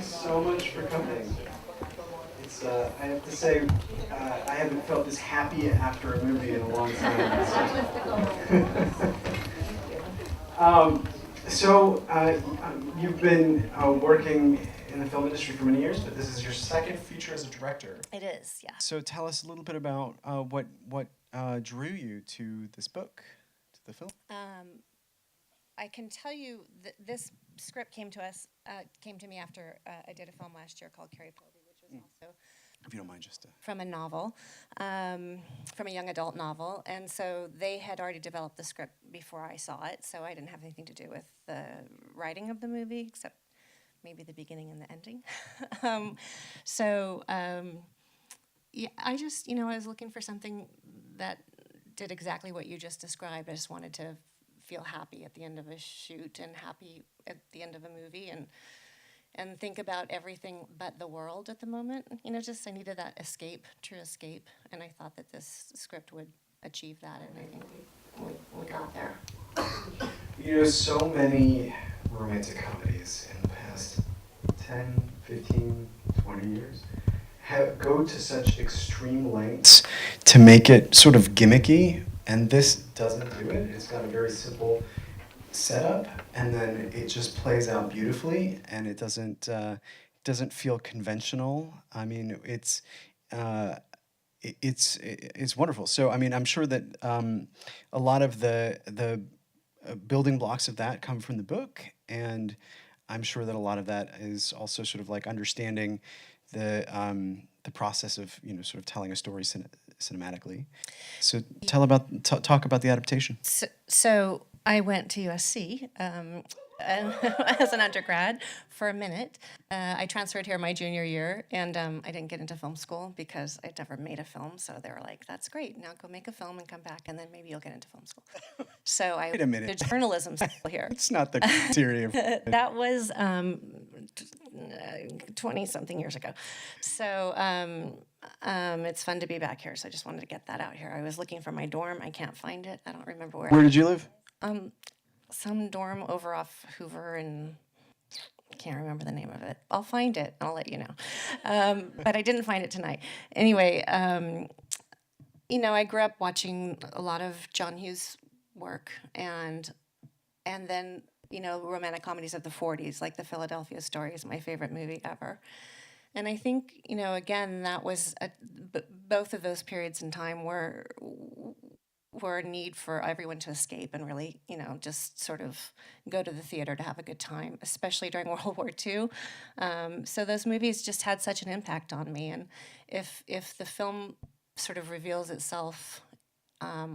so much for coming. I have to say, I haven't felt this happy after a movie in a long time. um, you've been working in the film industry for many years, but this is your second feature as a director. It is, yeah. So tell us a little bit about what drew you to this book, to the film. I can tell you that this script came to me after I did a film last year called Carrie Pilby, which was also If you don't mind, just from a novel, from a young adult novel. And so they had already developed the script before I saw it, so I didn't have anything to do with the writing of the movie, except maybe the beginning and the ending. Yeah, I just, I was looking for something that did exactly what you just described. I just wanted to feel happy at the end of a shoot and happy at the end of a movie and think about everything but the world at the moment. Just I needed that true escape, and I thought that this script would achieve that, and I think we got there. So many romantic comedies in the past 10, 15, 20 years go to such extreme lengths to make it sort of gimmicky, and this doesn't do it. It's got a very simple setup, and then it just plays out beautifully, and it doesn't feel conventional. I mean, it's wonderful. So I mean, I'm sure that a lot of the building blocks of that come from the book, and I'm sure that a lot of that is also sort of like understanding the process of sort of telling a story cinematically. So talk about the adaptation. So I went to USC as an undergrad for a minute. I transferred here my junior year, and I didn't get into film school because I'd never made a film. So they were like, "That's great. Now go make a film and come back, and then maybe you'll get into film school." So I Wait a minute. did journalism school here. It's not the criteria. That was 20-something years ago. So it's fun to be back here. So I just wanted to get that out here. I was looking for my dorm. I can't find it. I don't remember where. Where did you live? Some dorm over off Hoover, and I can't remember the name of it. I'll find it. I'll let you know. But I didn't find it tonight. Anyway, I grew up watching a lot of John Hughes work, and then romantic comedies of the 40s, like The Philadelphia Story is my favorite movie ever. And I think, again, that was both of those periods in time were a need for everyone to escape and really, just sort of go to the theater to have a good time, especially during World War II. So those movies just had such an impact on me. And if the film sort of reveals itself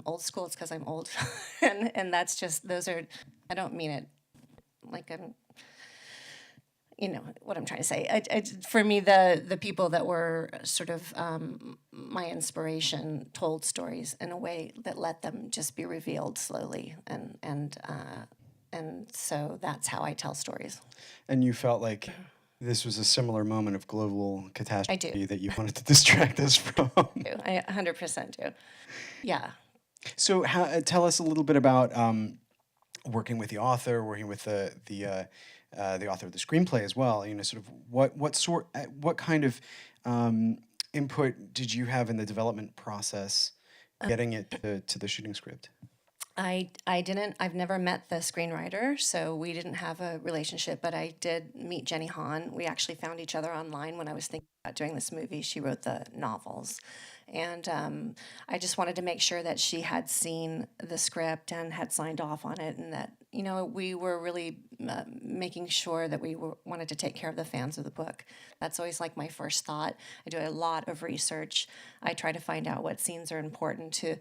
old school, it's because I'm old. and that's just, I don't mean it like I'm, what I'm trying to say. For me, the people that were sort of my inspiration told stories in a way that let them just be revealed slowly, and so that's how I tell stories. And you felt like this was a similar moment of global catastrophe I do. that you wanted to distract us from. I 100% do. Yeah. So tell us a little bit about working with the author, working with the author of the screenplay as well. Sort of what kind of input did you have in the development process, getting it to the shooting script? I've never met the screenwriter, so we didn't have a relationship, but I did meet Jenny Han. We actually found each other online when I was thinking about doing this movie. She wrote the novels. And I just wanted to make sure that she had seen the script and had signed off on it, and that, we were really making sure that we wanted to take care of the fans of the book. That's always like my first thought. I do a lot of research. I try to find out what scenes are important to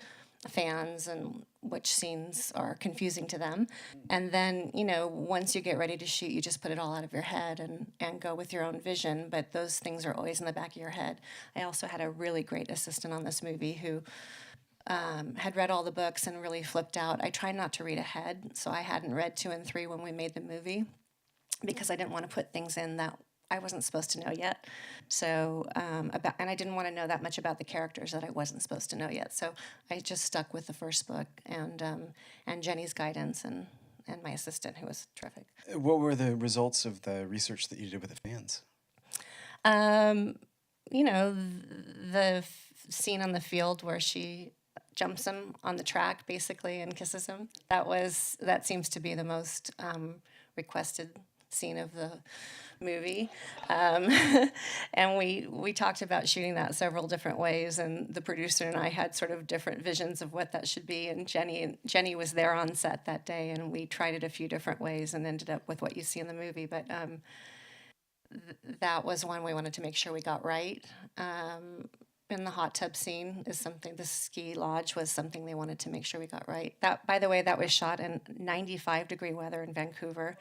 fans and which scenes are confusing to them. And then, once you get ready to shoot, you just put it all out of your head and go with your own vision. But those things are always in the back of your head. I also had a really great assistant on this movie who had read all the books and really flipped out. I tried not to read ahead, so I hadn't read 2 and 3 when we made the movie, because I didn't want to put things in that I wasn't supposed to know yet. So and I didn't want to know that much about the characters that I wasn't supposed to know yet. So I just stuck with the first book and Jenny's guidance and my assistant, who was terrific. What were the results of the research that you did with the fans? Um, the scene on the field where she jumps him on the track basically and kisses him. That seems to be the most requested scene of the movie. Um, and we talked about shooting that several different ways, and the producer and I had sort of different visions of what that should be. And Jenny was there on set that day, and we tried it a few different ways and ended up with what you see in the movie. But that was one we wanted to make sure we got right. And the hot tub scene is something, the ski lodge was something they wanted to make sure we got right. That, by the way, that was shot in 95-degree weather in Vancouver.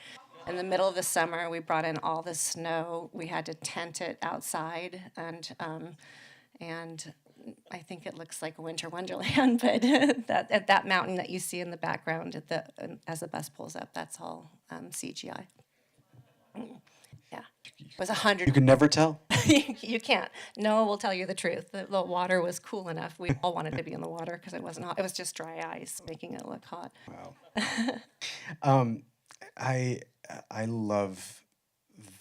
In the middle of the summer, we brought in all the snow. We had to tent it outside, and I think it looks like a winter wonderland. But that mountain that you see in the background as the bus pulls up, that's all CGI. Yeah, it was You 100. can never tell. You can't. Noah will tell you the truth. The water was cool enough. We all wanted to be in the water because it wasn't hot. It was just dry ice, making it look hot. Wow. Um, I I love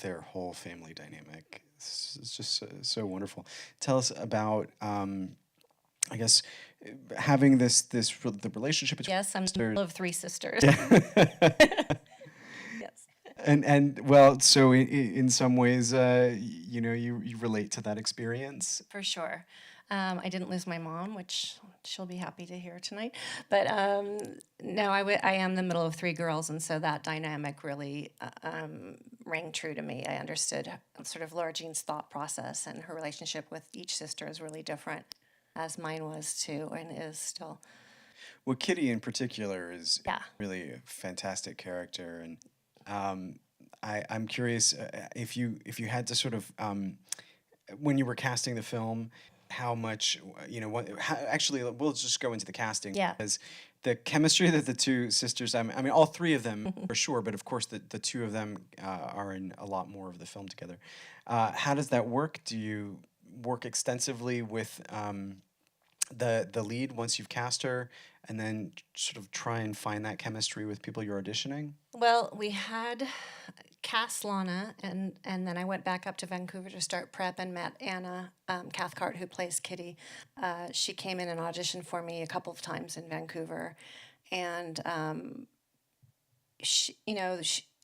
their whole family dynamic. It's just so wonderful. Tell us about, I guess, having the relationship between Yes, I'm the sisters. middle of three sisters. Yes, And well, so in some ways, you relate to that experience. for sure. I didn't lose my mom, which she'll be happy to hear tonight. But no, I am the middle of three girls, and so that dynamic really rang true to me. I understood sort of Laura Jean's thought process, and her relationship with each sister is really different, as mine was too, and is still. Well, Kitty in particular is Yeah. really a fantastic character, and I'm curious if you had to sort of when you were casting the film, how much actually we'll just go into the casting Yeah. because the chemistry that the two sisters, I mean all three of them for sure, but of course the two of them are in a lot more of the film together. How does that work? Do you work extensively with the lead once you've cast her, and then sort of try and find that chemistry with people you're auditioning? Well, we had cast Lana, and then I went back up to Vancouver to start prep and met Anna Cathcart, who plays Kitty. She came in and auditioned for me a couple of times in Vancouver, and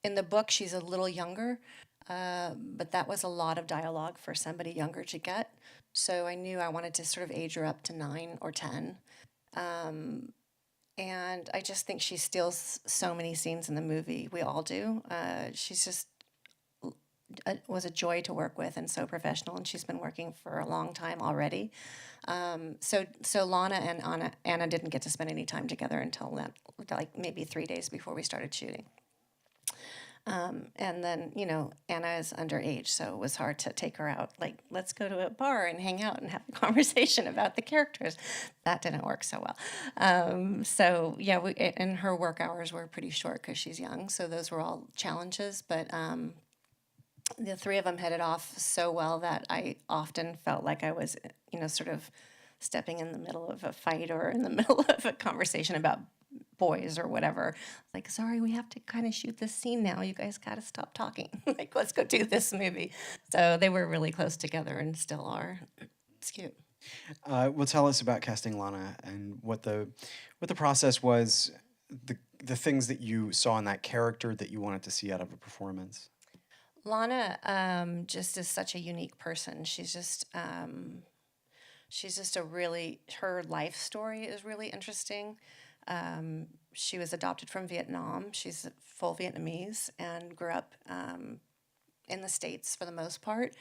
in the book she's a little younger, but that was a lot of dialogue for somebody younger to get. So I knew I wanted to sort of age her up to 9 or 10. And I just think she steals so many scenes in the movie. We all do. She's just was a joy to work with and so professional, and she's been working for a long time already. So Lana and Anna didn't get to spend any time together until like maybe 3 days before we started shooting. And then, Anna is underage, so it was hard to take her out. Like, let's go to a bar and hang out and have a conversation about the characters. That didn't work so well. So, yeah, and her work hours were pretty short because she's young. So those were all challenges. But the three of them hit it off so well that I often felt like I was, sort of stepping in the middle of a fight or in the middle of a conversation about boys or whatever. Like, sorry, we have to kind of shoot this scene now. You guys got to stop talking. Like, let's go do this movie. So they were really close together and still are. It's cute. Well, tell us about casting Lana and what the process was, the things that you saw in that character that you wanted to see out of a performance. Lana just is such a unique person. She's just her life story is really interesting. She was adopted from Vietnam. She's full Vietnamese and grew up in the States for the most part.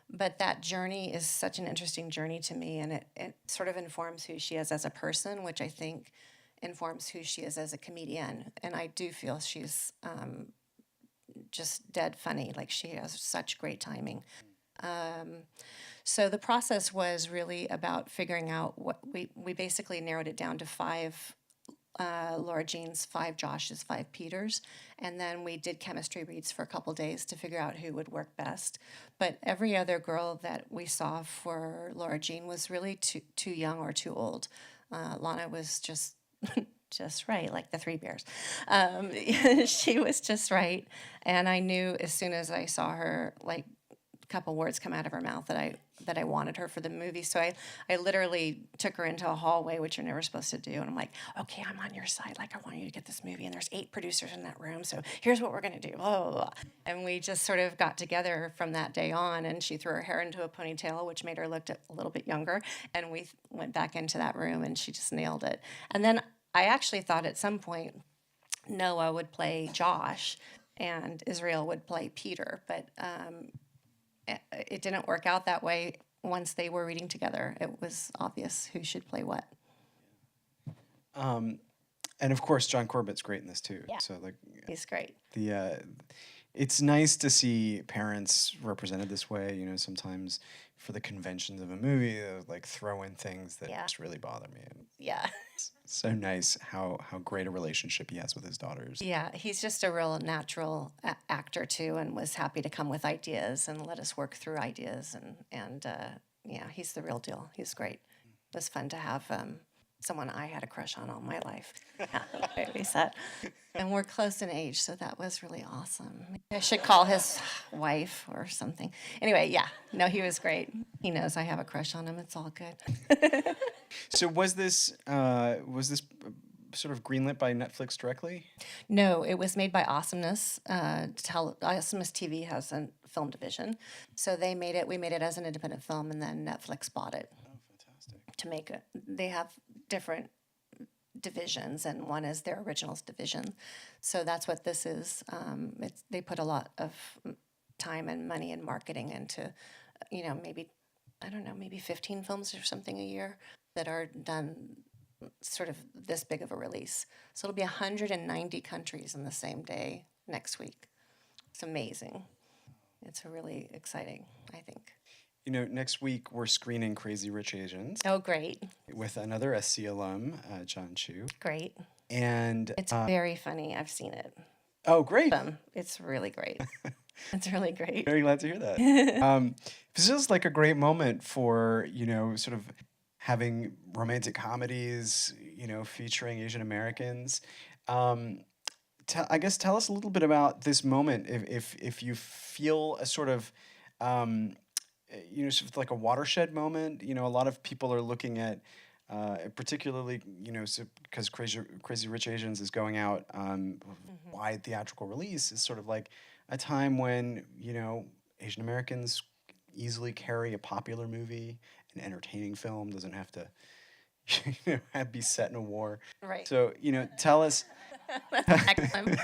But that journey is such an interesting journey to me, and it sort of informs who she is as a person, which I think informs who she is as a comedian. And I do feel she's just dead funny. Like, she has such great timing. So the process was really about figuring out what we basically narrowed it down to 5 Laura Jean's, 5 Josh's, 5 Peters, and then we did chemistry reads for a couple days to figure out who would work best. But every other girl that we saw for Laura Jean was really too young or too old. Lana was just just right, like the Three Bears. She was just right, and I knew as soon as I saw her, like, couple words come out of her mouth that I wanted her for the movie. So I literally took her into a hallway, which you're never supposed to do. And I'm like, okay, I'm on your side. Like, I want you to get this movie. And there's 8 producers in that room. So here's what we're going to do. Blah, blah, blah. And we just sort of got together from that day on. And she threw her hair into a ponytail, which made her look a little bit younger. And we went back into that room and she just nailed it. And then I actually thought at some point Noah would play Josh and Israel would play Peter. But it didn't work out that way. Once they were reading together, it was obvious who should play what. And of course, John Corbett's great in this too. Yeah. So like He's great. it's nice to see parents represented this way. You know, sometimes for the conventions of a movie, they'll like throw in things that Yeah. just really bother me. And Yeah. it's so nice how great a relationship he has with his daughters. Yeah, he's just a real natural actor too, and was happy to come with ideas and let us work through ideas. And yeah, he's the real deal. He's great. It was fun to have someone I had a crush on all my life. Yeah, we said, and we're close in age, so that was really awesome. I should call his wife or something. Anyway, yeah, no, he was great. He knows I have a crush on him. It's all good. So was this sort of greenlit by Netflix directly? No, it was made by Awesomeness. Awesomeness TV has a film division, so they made it. We made it as an independent film, and then Netflix bought it Oh, fantastic. to make it. They have different divisions, and one is their originals division. So that's what this is. They put a lot of time and money and marketing into, maybe I don't know, maybe 15 films or something a year that are done sort of this big of a release. So it'll be 190 countries in the same day next week. It's amazing. It's really exciting, I think. You know, next week we're screening Crazy Rich Asians Oh, great. with another SC alum, John Chu. Great. And It's very funny. I've seen it. oh, great. It's really great. It's really great. Very glad to hear that. This feels like a great moment for, sort of having romantic comedies, featuring Asian Americans. I guess tell us a little bit about this moment, if you feel a sort of, sort of like a watershed moment. You know, a lot of people are looking at, particularly, because Crazy Rich Asians is going out wide theatrical release, is sort of like a time when, Asian Americans easily carry a popular movie. An entertaining film doesn't have to, be set in a war. Right. So, tell us. Excellent.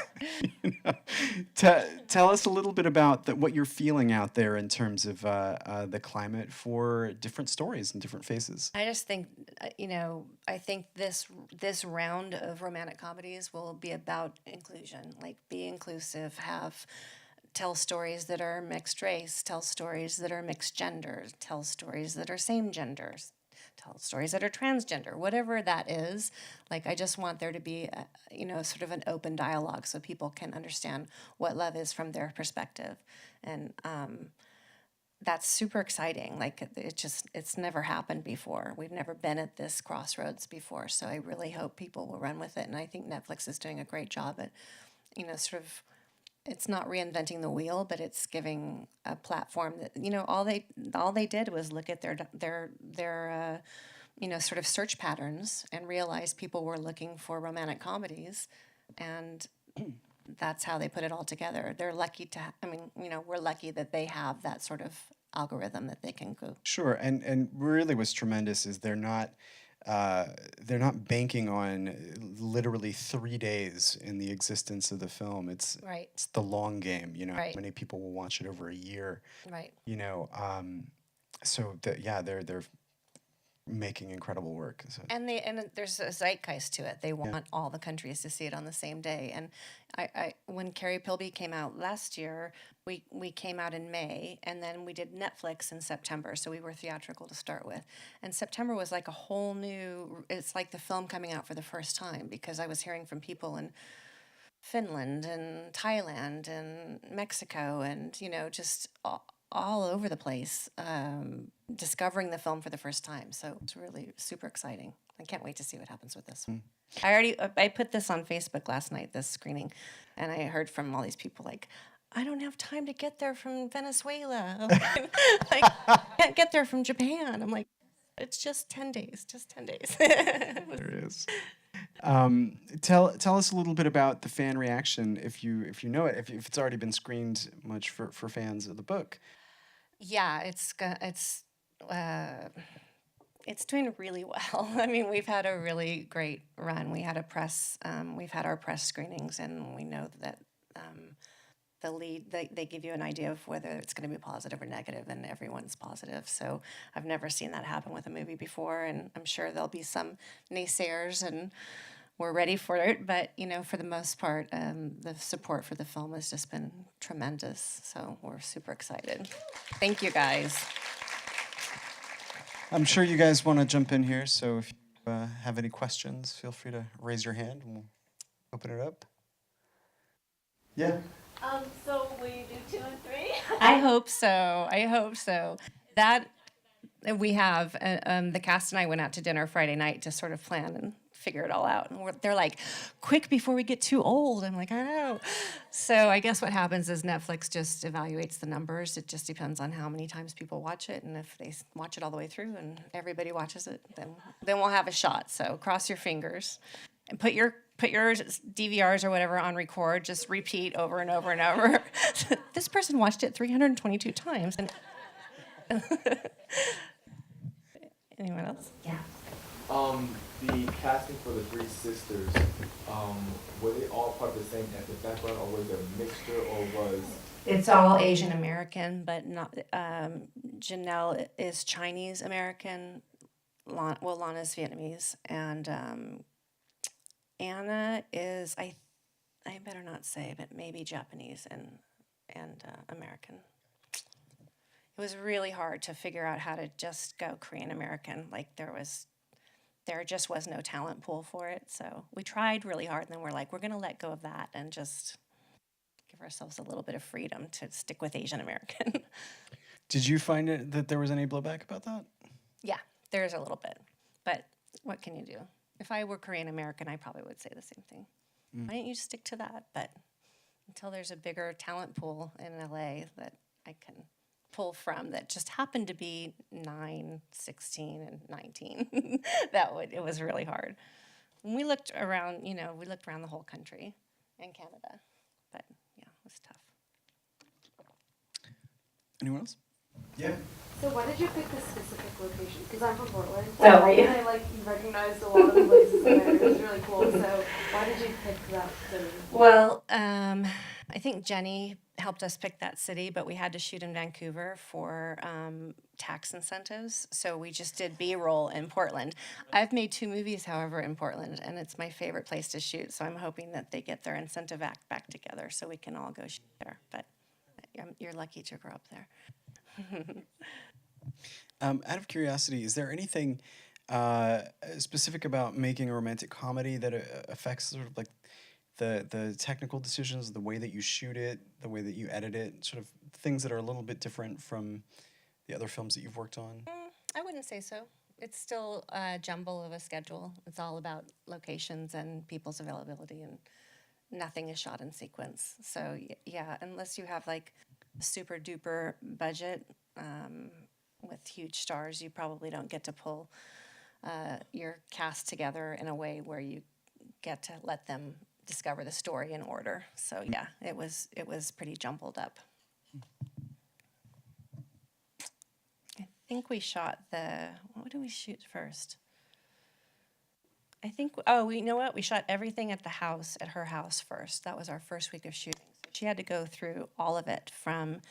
Tell us a little bit about what you're feeling out there in terms of the climate for different stories and different faces. I just think, I think this round of romantic comedies will be about inclusion. Like, be inclusive, tell stories that are mixed race, tell stories that are mixed genders, tell stories that are same genders, tell stories that are transgender, whatever that is. Like, I just want there to be, sort of an open dialogue so people can understand what love is from their perspective. And that's super exciting. Like, it's never happened before. We've never been at this crossroads before. So I really hope people will run with it. And I think Netflix is doing a great job at, sort of, it's not reinventing the wheel, but it's giving a platform that, all they did was look at their sort of search patterns and realize people were looking for romantic comedies, and that's how they put it all together. They're lucky we're lucky that they have that sort of algorithm that they can go. Sure, and really what's tremendous is they're not banking on literally 3 days in the existence of the film. It's Right. it's the long game. Right. Many people will watch it over a year. Right. So they're making incredible work. So. And there's a zeitgeist to it. They want all the countries to see it on the same day. And I when Carrie Pilby came out last year, we came out in May, and then we did Netflix in September. So we were theatrical to start with. And September was like a whole new. It's like the film coming out for the first time, because I was hearing from people in Finland and Thailand and Mexico and just all over the place, discovering the film for the first time. So it's really super exciting. I can't wait to see what happens with this one. I put this on Facebook last night, this screening, and I heard from all these people like, I don't have time to get there from Venezuela. Like, I can't get there from Japan. I'm like, it's just 10 days, just 10 days. There it is. Tell us a little bit about the fan reaction, if you know it, if it's already been screened much for fans of the book. Yeah, it's doing really well. I mean, we've had a really great run. We've had our press screenings, and we know that the lead, they give you an idea of whether it's going to be positive or negative, and everyone's positive. So I've never seen that happen with a movie before, and I'm sure there'll be some naysayers, and we're ready for it. But, for the most part, the support for the film has just been tremendous. So we're super excited. Thank you, guys. I'm sure you guys want to jump in here, so if you have any questions, feel free to raise your hand and we'll open it up. Yeah. So will you do 2 and 3? I hope so. That we have, the cast and I went out to dinner Friday night to sort of plan and figure it all out. And they're like, quick before we get too old. I'm like, I know. So I guess what happens is Netflix just evaluates the numbers. It just depends on how many times people watch it. And if they watch it all the way through and everybody watches it, then we'll have a shot. So cross your fingers and put your DVRs or whatever on record. Just repeat over and over and over. This person watched it 322 times. And anyone else? Yeah. The casting for the 3 sisters, were they all part of the same ethnic background, or was it a mixture, or was... It's all Asian American, but not. Janelle is Chinese American. Lana's Vietnamese, and Anna is I better not say, but maybe Japanese and American. It was really hard to figure out how to just go Korean American. Like there just was no talent pool for it. So we tried really hard, and then we're like, we're going to let go of that and just give ourselves a little bit of freedom to stick with Asian American. Did you find that there was any blowback about that? Yeah, there's a little bit. But what can you do? If I were Korean American, I probably would say the same thing. Why don't you stick to that? But until there's a bigger talent pool in LA that I can pull from that just happened to be 9, 16, and 19. It was really hard. And we looked around, the whole country and Canada. But yeah, it was tough. Anyone else? Yeah. So why did you pick this specific location? Because I'm from Portland. Oh, are you? And I recognized a lot of the places there. It was really cool. So why did you pick that city? Well, I think Jenny helped us pick that city, but we had to shoot in Vancouver for tax incentives. So we just did B-roll in Portland. I've made 2 movies, however, in Portland, and it's my favorite place to shoot. So I'm hoping that they get their incentive act back together so we can all go shoot there. But you're lucky to grow up there. Out of curiosity, is there anything specific about making a romantic comedy that affects sort of like the technical decisions, the way that you shoot it, the way that you edit it, sort of things that are a little bit different from the other films that you've worked on? I wouldn't say so. It's still a jumble of a schedule. It's all about locations and people's availability, and nothing is shot in sequence. So yeah, unless you have like a super duper budget with huge stars, you probably don't get to pull your cast together in a way where you get to let them discover the story in order. So yeah, it was pretty jumbled up. I think we shot what did we shoot first? I think, you know what? We shot everything at her house first. That was our first week of shooting. So she had to go through all of it, from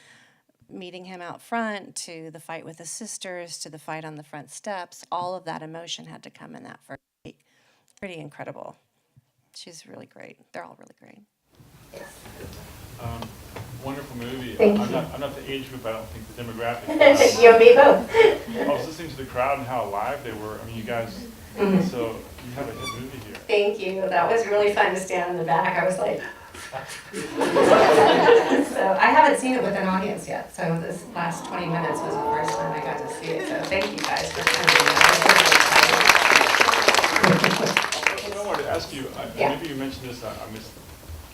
meeting him out front to the fight with the sisters to the fight on the front steps. All of that emotion had to come in that first week. Pretty incredible. She's really great. They're all really great. Wonderful movie. Thank I'm you. not the age group, I don't think, the demographic. You and me both. I was listening to the crowd and how alive they were. I mean, you guys, so you have a hit movie here. Thank you. That was really fun to stand in the back. I was like... So I haven't seen it with an audience yet, so this last 20 minutes was the first time I got to see it. So thank you guys for coming. I wanted to ask you, Yeah. maybe you mentioned this, I missed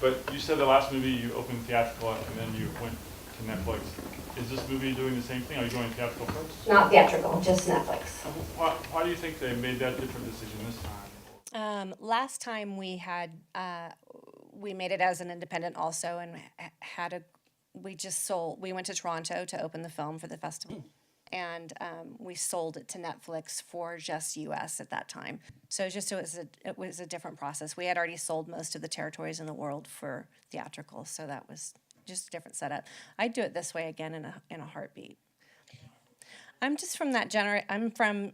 But you said the last movie you opened theatrical and then you went to Netflix. Is this movie doing the same thing? Are you going theatrical first? Not theatrical, just Netflix. Why do you think they made that different decision this time? Last time we had, we made it as an independent also, and we went to Toronto to open the film for the festival. And we sold it to Netflix for just US at that time. So it was a different process. We had already sold most of the territories in the world for theatrical, so that was just a different setup. I'd do it this way again in a heartbeat. I'm just from I'm from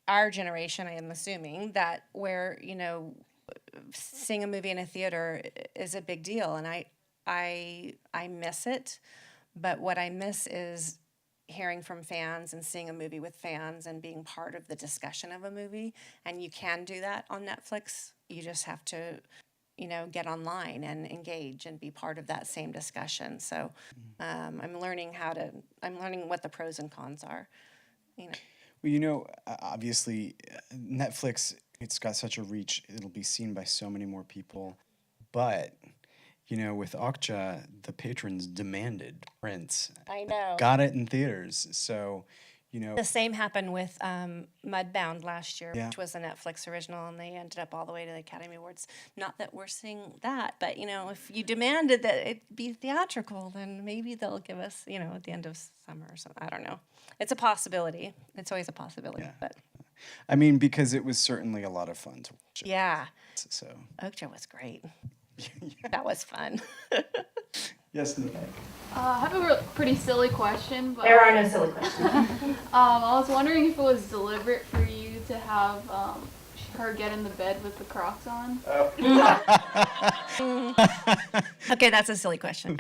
our generation, I am assuming, that where, seeing a movie in a theater is a big deal, and I miss it. But what I miss is hearing from fans and seeing a movie with fans and being part of the discussion of a movie. And you can do that on Netflix. You just have to, get online and engage and be part of that same discussion. So I'm learning what the pros and cons are. Well, obviously, Netflix, it's got such a reach, it'll be seen by so many more people. But, with Okja, the patrons demanded prints. I know. Got it in theaters. So, The same happened with Mudbound last year, Yeah. which was a Netflix original, and they ended up all the way to the Academy Awards. Not that we're seeing that, but, if you demanded that it be theatrical, then maybe they'll give us, at the end of summer or something. I don't know. It's a possibility. It's always a possibility. Yeah. But I mean, because it was certainly a lot of fun to watch it. yeah, So, Okja was great. That was fun. yes, no. I have a pretty silly question, but There are no silly questions. I was wondering if it was deliberate for you to have her get in the bed with the Crocs on. Okay, that's a silly question.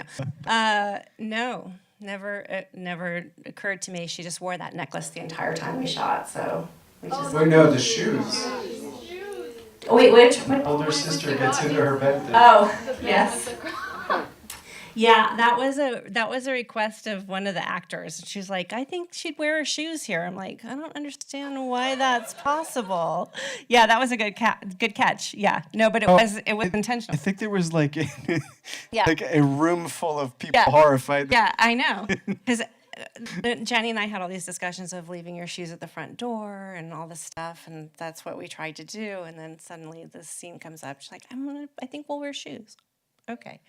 No, never. It never occurred to me. She just wore that necklace the entire time we shot. So we just. Wait, no, the shoes. Oh, wait, which? Older sister gets into her bed. Oh, The bed yes. with the Crocs. Yeah, that was a request of one of the actors. She's like, I think she'd wear her shoes here. I'm like, I don't understand why that's possible. Yeah, that was a good catch. Yeah, no, but it was I intentional. think there was like Yeah. like a room full of people Yeah. horrified. Yeah, I know. Because Jenny and I had all these discussions of leaving your shoes at the front door and all this stuff, and that's what we tried to do. And then suddenly this scene comes up. She's like, I think we'll wear shoes. Okay.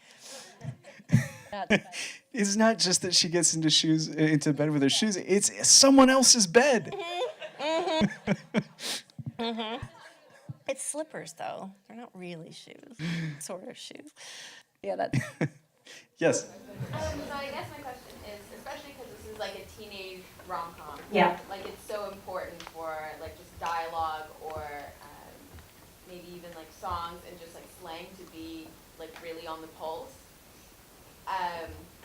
It's not just that she gets into bed with her shoes. It's someone else's bed. It's slippers, though. They're not really shoes. Sort of shoes. Yeah, that's. Yes. So I guess my question is, especially because this is like a teenage rom-com. Yeah. Like it's so important for like just dialogue or maybe even like songs and just like slang to be like really on the pulse.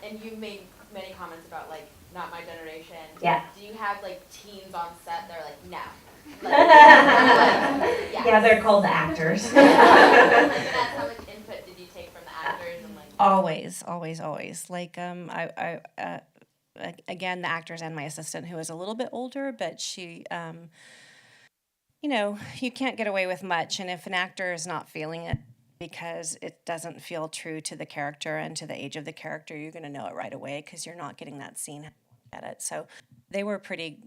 And you made many comments about like not my generation. Yeah. Do you have like teens on set that are like no? Yeah, they're called the actors. That's how much input did you take from the actors and like? Always. Like, again, the actors and my assistant, who is a little bit older, but she, you can't get away with much. And if an actor is not feeling it because it doesn't feel true to the character and to the age of the character, you're going to know it right away because you're not getting that scene at it. So they were pretty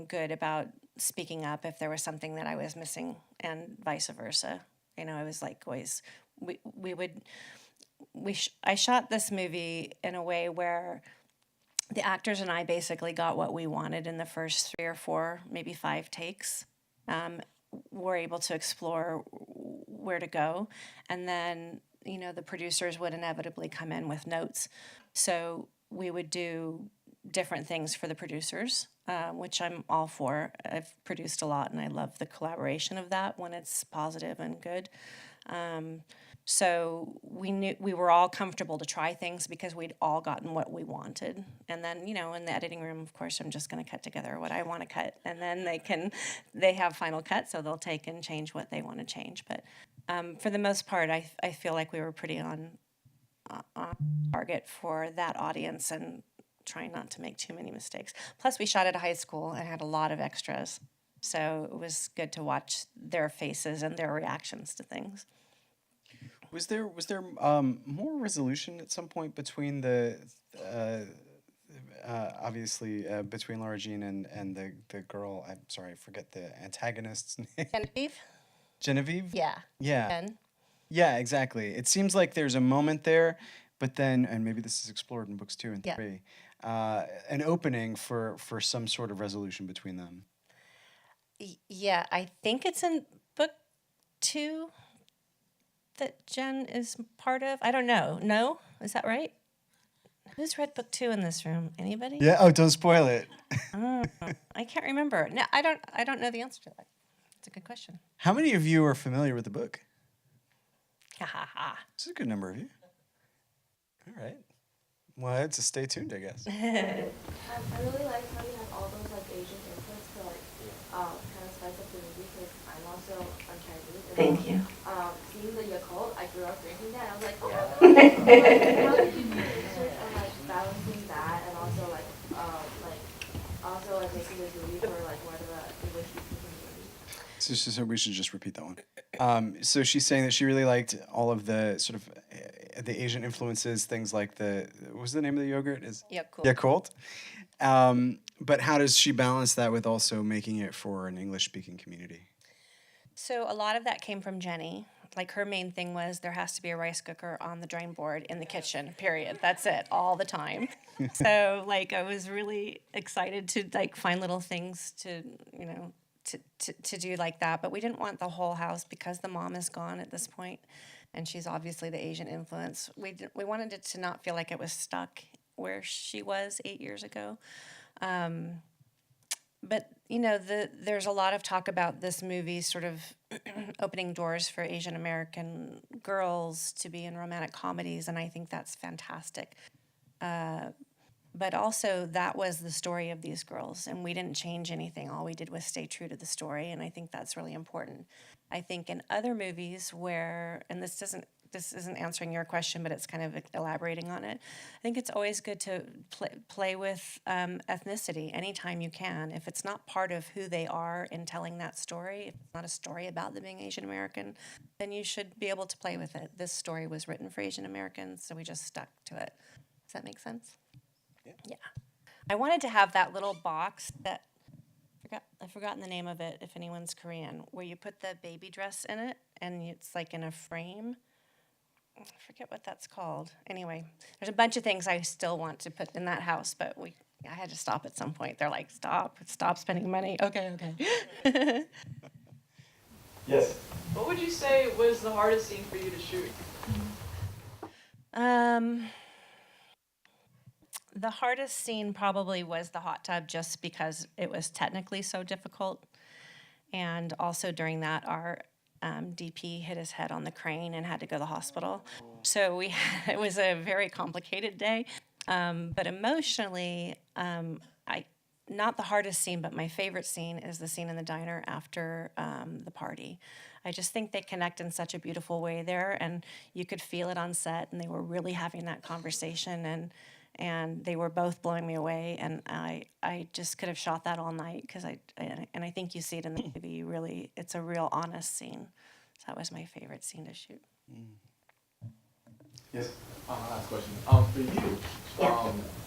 good about speaking up if there was something that I was missing, and vice versa. I was like always, I shot this movie in a way where the actors and I basically got what we wanted in the first 3 or 4, maybe 5 takes. We're able to explore where to go, and then the producers would inevitably come in with notes. So we would do different things for the producers, which I'm all for. I've produced a lot, and I love the collaboration of that when it's positive and good. So we were all comfortable to try things because we'd all gotten what we wanted. And then, in the editing room, of course, I'm just going to cut together what I want to cut. And then they have final cut, so they'll take and change what they want to change. But for the most part, I feel like we were pretty on target for that audience and trying not to make too many mistakes. Plus, we shot at a high school and had a lot of extras. So it was good to watch their faces and their reactions to things. Was there more resolution at some point between the obviously between Laura Jean and the girl? I'm sorry, I forget the antagonist's name. Genevieve? Genevieve. Yeah. Yeah. Jen? Yeah, exactly. It seems like there's a moment there, but then, and maybe this is explored in books 2 and Yeah. 3, an opening for some sort of resolution between them. Yeah, I think it's in book 2 that Jen is part of. I don't know. No? Is that right? Who's read book 2 in this room? Anybody? Yeah. Oh, don't spoil it. I can't remember. No, I don't know the answer to that. It's a good question. How many of you are familiar with the book? Ha ha ha. It's a good number of you. All right. Well, it's a stay tuned, I guess. I really like how you have all those like Asian inputs to like kind of spice up the movie because I'm also Chinese. And, Thank you. Seeing the Yakult, I grew up drinking that. I was like, oh. How did you do research on like balancing that and also like making this movie for like more of the English speaking community? So we should just repeat that one. So she's saying that she really liked all of the sort of the Asian influences, things like what was the name of the yogurt? Yakult. Yakult. But how does she balance that with also making it for an English-speaking community? So a lot of that came from Jenny. Like her main thing was there has to be a rice cooker on the drain board in the kitchen, period. That's it, all the time. So like I was really excited to like find little things to, you know, to do like that. But we didn't want the whole house because the mom is gone at this point and she's obviously the Asian influence. We wanted it to not feel like it was stuck where she was 8 years ago. But, you know, there's a lot of talk about this movie sort of opening doors for Asian American girls to be in romantic comedies, and I think that's fantastic. But also, that was the story of these girls, and we didn't change anything. All we did was stay true to the story, and I think that's really important. I think in other movies where, and this isn't answering your question, but it's kind of elaborating on it. I think it's always good to play with ethnicity anytime you can. If it's not part of who they are in telling that story, if it's not a story about them being Asian American, then you should be able to play with it. This story was written for Asian Americans, so we just stuck to it. Does that make sense? Yeah. I wanted to have that little box that, I've forgotten the name of it if anyone's Korean, where you put the baby dress in it, and it's like in a frame. I forget what that's called. Anyway, there's a bunch of things I still want to put in that house, but I had to stop at some point. They're like, stop spending money. Okay. Yes. What would you say was the hardest scene for you to shoot? The hardest scene probably was the hot tub, just because it was technically so difficult. And also during that, our DP hit his head on the crane and had to go to the hospital. So it was a very complicated day. But emotionally, not the hardest scene, but my favorite scene is the scene in the diner after the party. I just think they connect in such a beautiful way there, and you could feel it on set, and they were really having that conversation, and they were both blowing me away, and I just could have shot that all night because I think you see it in the movie. It's a real honest scene. So that was my favorite scene to shoot. Yes. Last question. For you,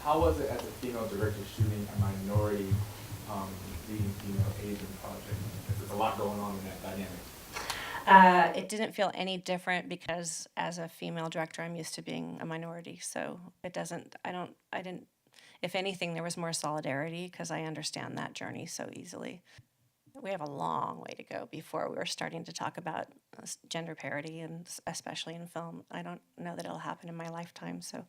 how was it as a female director shooting a minority leading female Asian project? Because there's a lot going on in that dynamic. It didn't feel any different because as a female director, I'm used to being a minority. So if anything, there was more solidarity because I understand that journey so easily. We have a long way to go before we were starting to talk about gender parity, and especially in film. I don't know that it'll happen in my lifetime. So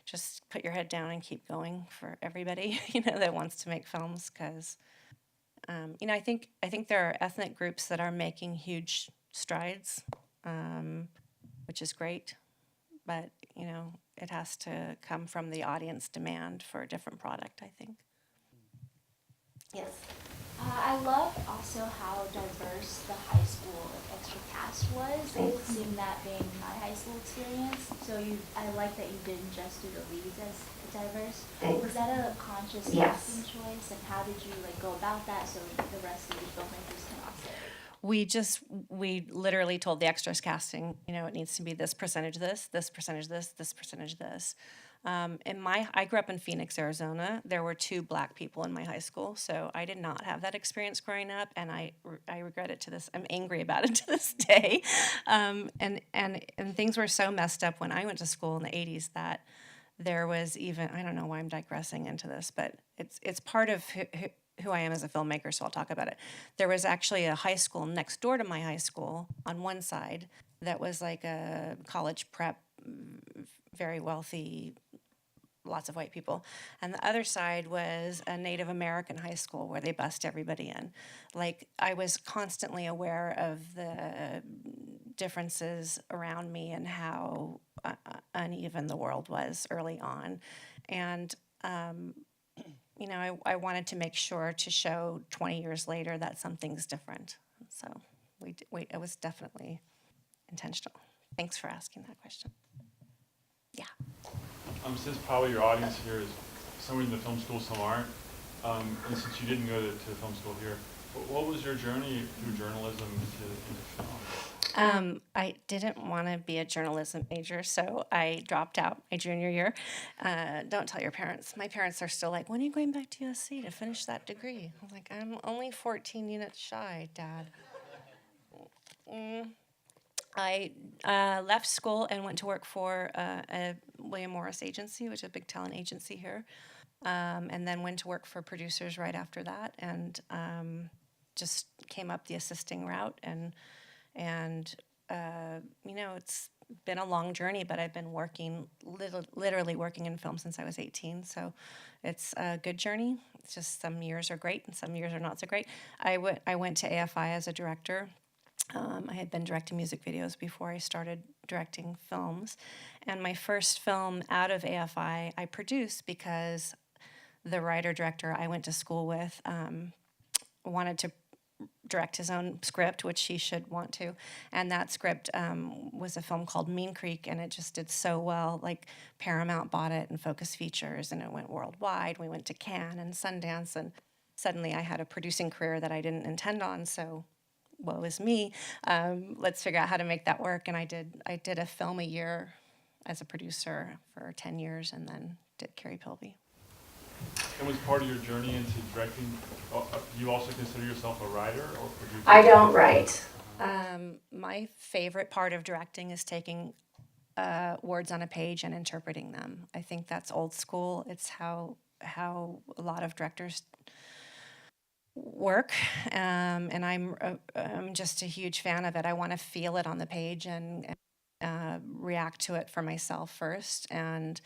just put your head down and keep going for everybody, that wants to make films because, I think there are ethnic groups that are making huge strides, which is great, but it has to come from the audience demand for a different product, I think. Yes. I love also how diverse the high school extra cast was. It seemed that being my high school experience. So I like that you didn't just do the leads as diverse. Was that a conscious casting choice, and how did you go about that so the rest of the filmmakers can also? We literally told the extras casting, you know, it needs to be this percentage this percentage this percentage this. I grew up in Phoenix, Arizona. There were 2 black people in my high school, so I did not have that experience growing up, and I regret it to this. I'm angry about it to this day. And things were so messed up when I went to school in the '80s that there was even, I don't know why I'm digressing into this, but it's part of who I am as a filmmaker, so I'll talk about it. There was actually a high school next door to my high school on one side that was like a college prep, very wealthy, lots of white people. And the other side was a Native American high school where they bussed everybody in. Like, I was constantly aware of the differences around me and how uneven the world was early on. And, you know, I wanted to make sure to show 20 years later that something's different. So it was definitely intentional. Thanks for asking that question. Yeah. Since probably your audience here is some in the film school, some aren't, and since you didn't go to film school here, what was your journey through journalism into film? I didn't want to be a journalism major, so I dropped out my junior year. Don't tell your parents. My parents are still like, when are you going back to USC to finish that degree? I was like, I'm only 14 units shy, Dad. I left school and went to work for a William Morris agency, which is a big talent agency here, and then went to work for producers right after that, and just came up the assisting route. And you know, it's been a long journey, but I've been working, literally working in film since I was 18, so it's a good journey. It's just some years are great and some years are not so great. I went to AFI as a director. I had been directing music videos before I started directing films. And my first film out of AFI I produced because the writer-director I went to school with wanted to direct his own script, which he should want to. And that script was a film called Mean Creek, and it just did so well. Like, Paramount bought it and Focus Features, and it went worldwide. We went to Cannes and Sundance, and suddenly I had a producing career that I didn't intend on, so woe is me. Let's figure out how to make that work. And I did a film a year as a producer for 10 years, and then did Carrie Pilby. And was part of your journey into directing, do you also consider yourself a writer or producer? I don't write. My favorite part of directing is taking words on a page and interpreting them. I think that's old school. It's how a lot of directors work, and I'm just a huge fan of it. I want to feel it on the page and react to it for myself first. And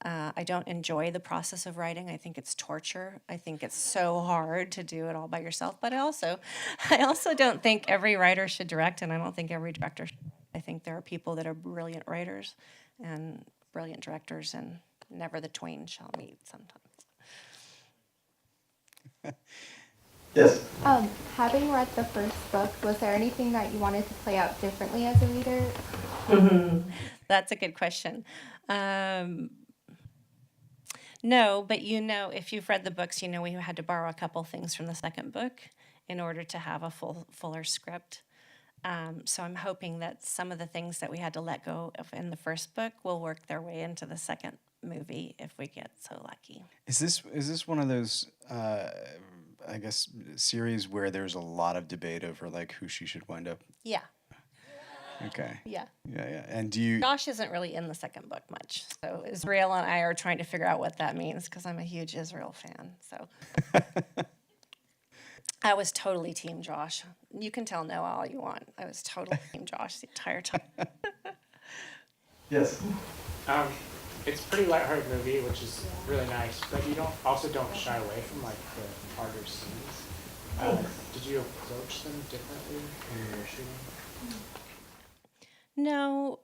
I don't enjoy the process of writing. I think it's torture. I think it's so hard to do it all by yourself. But I also don't think every writer should direct, and I don't think every director should. I think there are people that are brilliant writers and brilliant directors, and never the twain shall meet sometimes. Yes. Having read the first book, was there anything that you wanted to play out differently as a reader? That's a good question. No, but you know, if you've read the books, you know we had to borrow a couple things from the second book in order to have a fuller script. So I'm hoping that some of the things that we had to let go of in the first book will work their way into the second movie if we get so lucky. Is this one of those I guess series where there's a lot of debate over like who she should wind up? Yeah. Okay. Yeah. Yeah. And do you? Josh isn't really in the second book much, so Israel and I are trying to figure out what that means because I'm a huge Israel fan. So I was totally Team Josh. You can tell Noah all you want. I was totally Team Josh the entire time. Yes. It's a pretty lighthearted movie, which is really nice, but you don't shy away from like the harder scenes. Did you approach them differently when you were shooting? No,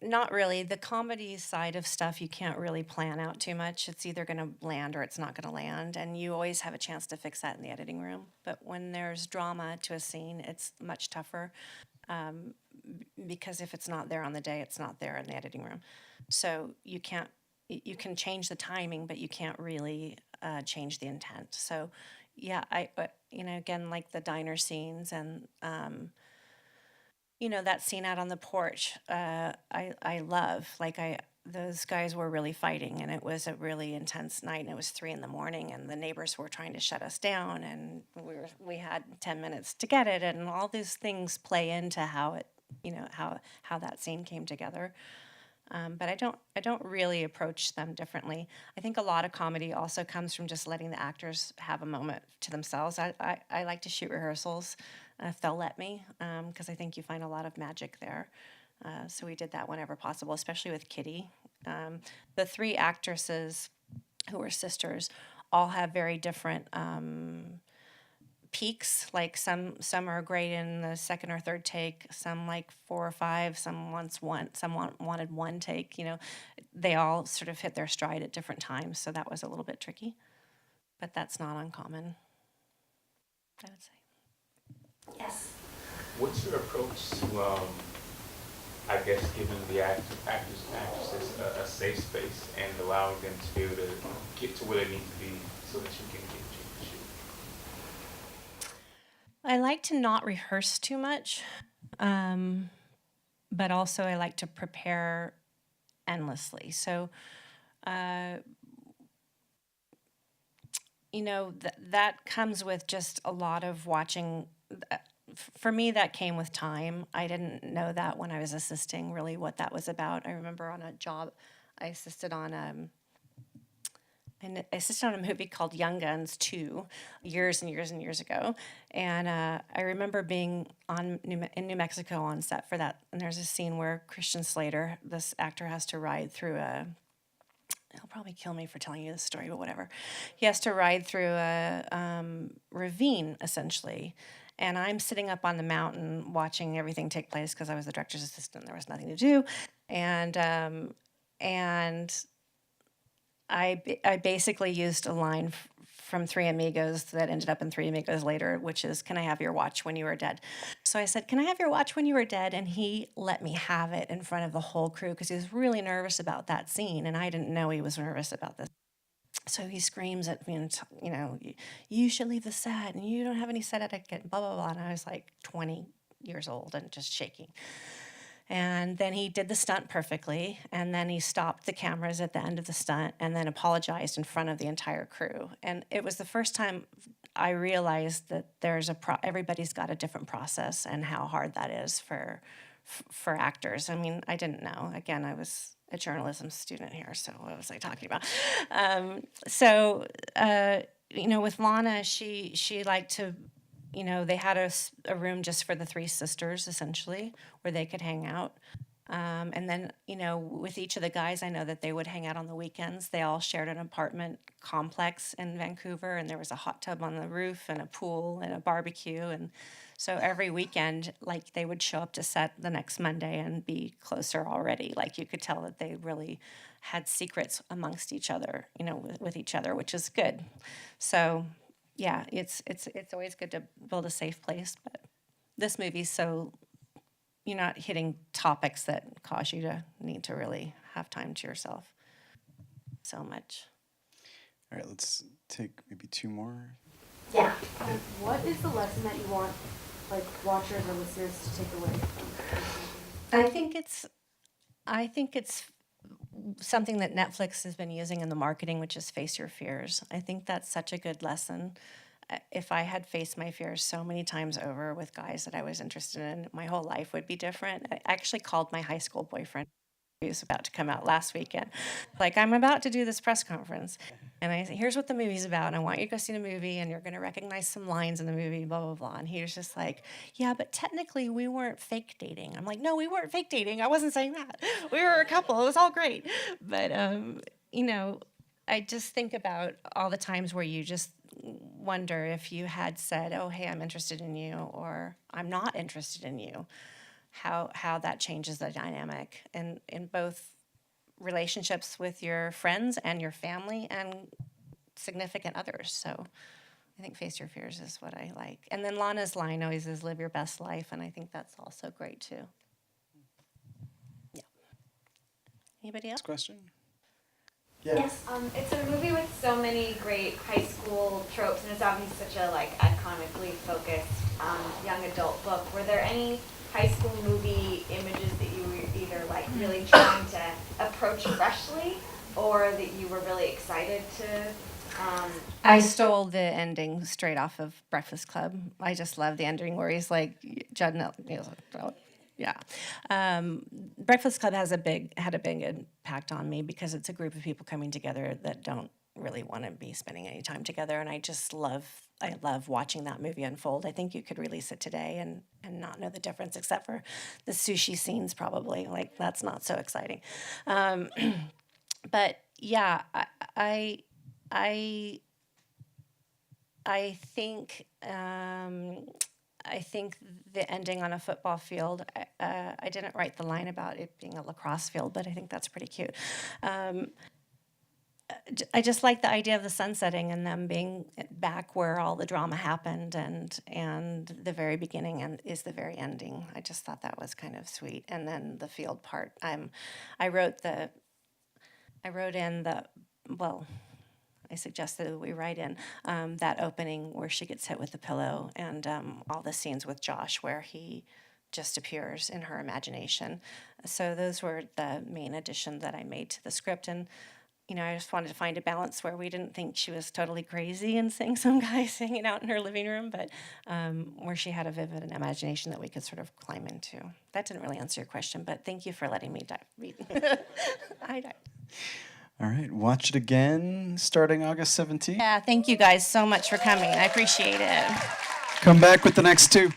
not really. The comedy side of stuff you can't really plan out too much. It's either going to land or it's not going to land, and you always have a chance to fix that in the editing room. But when there's drama to a scene, it's much tougher. Because if it's not there on the day, it's not there in the editing room. So you can't you can change the timing, but you can't really change the intent. So, yeah, again, like the diner scenes and that scene out on the porch, I love. Those guys were really fighting, and it was a really intense night, and it was 3 a.m, and the neighbors were trying to shut us down, and we had 10 minutes to get it, and all these things play into how it, how that scene came together. But I don't really approach them differently. I think a lot of comedy also comes from just letting the actors have a moment to themselves. I like to shoot rehearsals if they'll let me, because I think you find a lot of magic there. So we did that whenever possible, especially with Kitty. The three actresses who were sisters all have very different peaks. Like some are great in the second or third take, some like 4 or 5, some wanted one take. They all sort of hit their stride at different times, so that was a little bit tricky, but that's not uncommon, I would say. Yes. What's your approach to, I guess, giving the actors and actresses a safe space and allowing them to be able to get to where they need to be so that you can get what you can shoot? I like to not rehearse too much, but also I like to prepare endlessly. So, that comes with just a lot of watching. For me, that came with time. I didn't know that when I was assisting, really, what that was about. I remember on a job, I assisted on a movie called Young Guns 2 years and years and years ago. And I remember being in New Mexico on set for that. And there's a scene where Christian Slater, this actor, has to ride through he'll probably kill me for telling you this story, but whatever. He has to ride through a ravine, essentially. And I'm sitting up on the mountain watching everything take place because I was the director's assistant. There was nothing to do. And I basically used a line from Three Amigos that ended up in Three Amigos Later, which is, "Can I have your watch when you are dead?" So I said, "Can I have your watch when you are dead?" And he let me have it in front of the whole crew because he was really nervous about that scene, and I didn't know he was nervous about this. So he screams at me, and, you should leave the set, and you don't have any set etiquette, blah, blah, blah. And I was like 20 years old and just shaking. And then he did the stunt perfectly, and then he stopped the cameras at the end of the stunt and then apologized in front of the entire crew. And it was the first time I realized that everybody's got a different process and how hard that is for actors. I mean, I didn't know. Again, I was a journalism student here, so what was I talking about? With Lana, she liked to, they had a room just for the three sisters, essentially, where they could hang out. And then, with each of the guys, I know that they would hang out on the weekends. They all shared an apartment complex in Vancouver, and there was a hot tub on the roof and a pool and a barbecue. And so every weekend, like, they would show up to set the next Monday and be closer already. Like, you could tell that they really had secrets amongst each other, with each other, which is good. So, yeah, it's always good to build a safe place. But this movie's so you're not hitting topics that cause you to need to really have time to yourself so much. All right, let's take maybe 2 more. Yeah. What is the lesson that you want, like, watchers or listeners to take away from? I think it's something that Netflix has been using in the marketing, which is face your fears. I think that's such a good lesson. If I had faced my fears so many times over with guys that I was interested in, my whole life would be different. I actually called my high school boyfriend, who was about to come out last weekend. Like, I'm about to do this press conference, and I said, "Here's what the movie's about, and I want you to go see the movie, and you're going to recognize some lines in the movie, blah, blah, blah." And he was just like, "Yeah, but technically we weren't fake dating." I'm like, "No, we weren't fake dating. I wasn't saying that. We were a couple. It was all great." But, I just think about all the times where you just wonder if you had said, "Oh, hey, I'm interested in you," or "I'm not interested in you," how that changes the dynamic in both relationships with your friends and your family and significant others. So I think face your fears is what I like. And then Lana's line always is live your best life, and I think that's also great too. Yeah. Anybody else? Next question. Yes. It's a movie with so many great high school tropes, and it's obviously such a like iconically focused young adult book. Were there any high school movie images that you were either like really trying to approach freshly, or that you were really excited to? I stole the ending straight off of Breakfast Club. I just love the ending where he's like, Judd Nelson. Yeah. Breakfast Club had a big impact on me because it's a group of people coming together that don't really want to be spending any time together, and I love watching that movie unfold. I think you could release it today and not know the difference except for the sushi scenes probably. Like, that's not so exciting. But yeah, I think the ending on a football field, I didn't write the line about it being a lacrosse field, but I think that's pretty cute. I just like the idea of the sun setting and them being back where all the drama happened, and the very beginning and is the very ending. I just thought that was kind of sweet. And then the field part, I suggested that we write in that opening where she gets hit with the pillow, and all the scenes with Josh where he just appears in her imagination. So those were the main addition that I made to the script. And I just wanted to find a balance where we didn't think she was totally crazy and seeing some guy hanging out in her living room, but where she had a vivid imagination that we could sort of climb into. That didn't really answer your question, but thank you for letting me read. All right, watch it again starting August 17th. Yeah, thank you guys so much for coming. I appreciate it. Come back with the next two.